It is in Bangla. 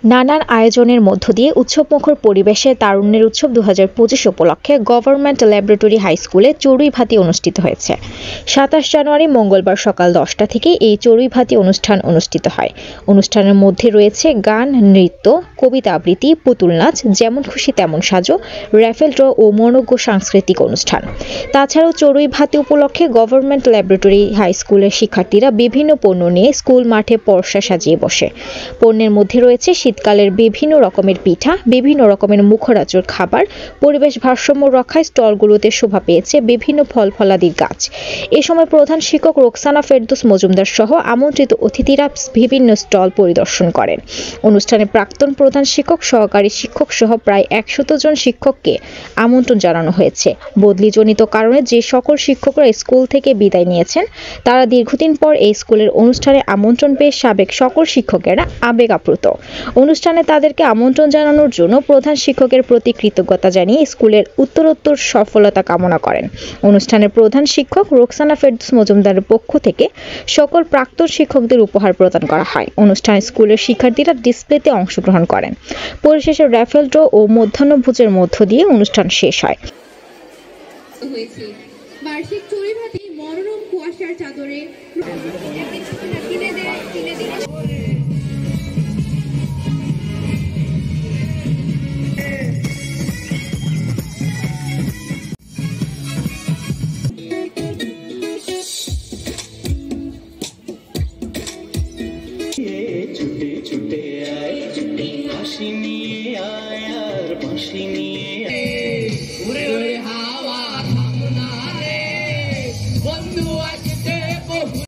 নানান আয়োজনের মধ্য দিয়ে উৎসবমুখর পরিবেশে তারুণ্যের উৎসব 2025 উপলক্ষে গভর্নমেন্ট ল্যাবরেটরি হাই স্কুলে চড়ুইভাতি অনুষ্ঠিত হয়েছে। 27 জানুয়ারি মঙ্গলবার সকাল 10টা থেকে এই চড়ুইভাতি অনুষ্ঠান অনুষ্ঠিত হয়। অনুষ্ঠানের মধ্যে রয়েছে গান, নৃত্য, কবিতা আবৃত্তি, পুতুল নাচ, যেমন খুশি তেমন সাজো, র্যাফেল ড্র ও মনোজ্ঞ সাংস্কৃতিক অনুষ্ঠান। তাছাড়াও চড়ুইভাতি উপলক্ষে গভর্নমেন্ট ল্যাবরেটরি হাই স্কুলের শিক্ষার্থীরা বিভিন্ন পণ্য নিয়ে স্কুল মাঠে পরশা সাজিয়ে বসে। পণ্যের মধ্যে রয়েছে শীতকালের বিভিন্ন রকমের পিঠা, বিভিন্ন রকমের মুখরোচক খাবার। পরিবেশ ভারসাম্য রক্ষায় স্টলগুলোতে শোভা পেয়েছে বিভিন্ন ফল-ফলাদির গাছ। এ সময় প্রধান শিক্ষক রোকসানা ফেরদৌস মজুমদার সহ আমন্ত্রিত অতিথিরা বিভিন্ন স্টল পরিদর্শন করেন। অনুষ্ঠানে প্রাক্তন প্রধান শিক্ষক, সহকারী শিক্ষক সহ প্রায় 100 জন শিক্ষককে আমন্ত্রণ জানানো হয়েছে। বদলিজনিত কারণে যে সকল শিক্ষকরা স্কুল থেকে বিদায় নিয়েছেন, তারা দীর্ঘদিন পর এই স্কুলের অনুষ্ঠানে আমন্ত্রণ পেয়ে সাবেক সকল শিক্ষকেরা আবেগ আপ্লুত। অনুষ্ঠানে তাদেরকে আমন্ত্রণ জানানোর জন্য প্রধান শিক্ষকের প্রতি কৃতজ্ঞতা জানিয়ে স্কুলের উত্তরোত্তর সফলতা কামনা করেন। অনুষ্ঠানে প্রধান শিক্ষক রোকসানা ফেরদৌস মজুমদারের পক্ষ থেকে সকল প্রাক্তন শিক্ষকদের উপহার প্রদান করা হয়। অনুষ্ঠানে স্কুলের শিক্ষার্থীরা ডিসপ্লেতে অংশগ্রহণ করেন। পরিশেষে র্যাফেল ড্র ও মধ্যাহ্নভোজের মধ্য দিয়ে অনুষ্ঠান শেষ হয়। বার্ষিক চড়ুইভাতি মনোরম কুয়াশার চাদরে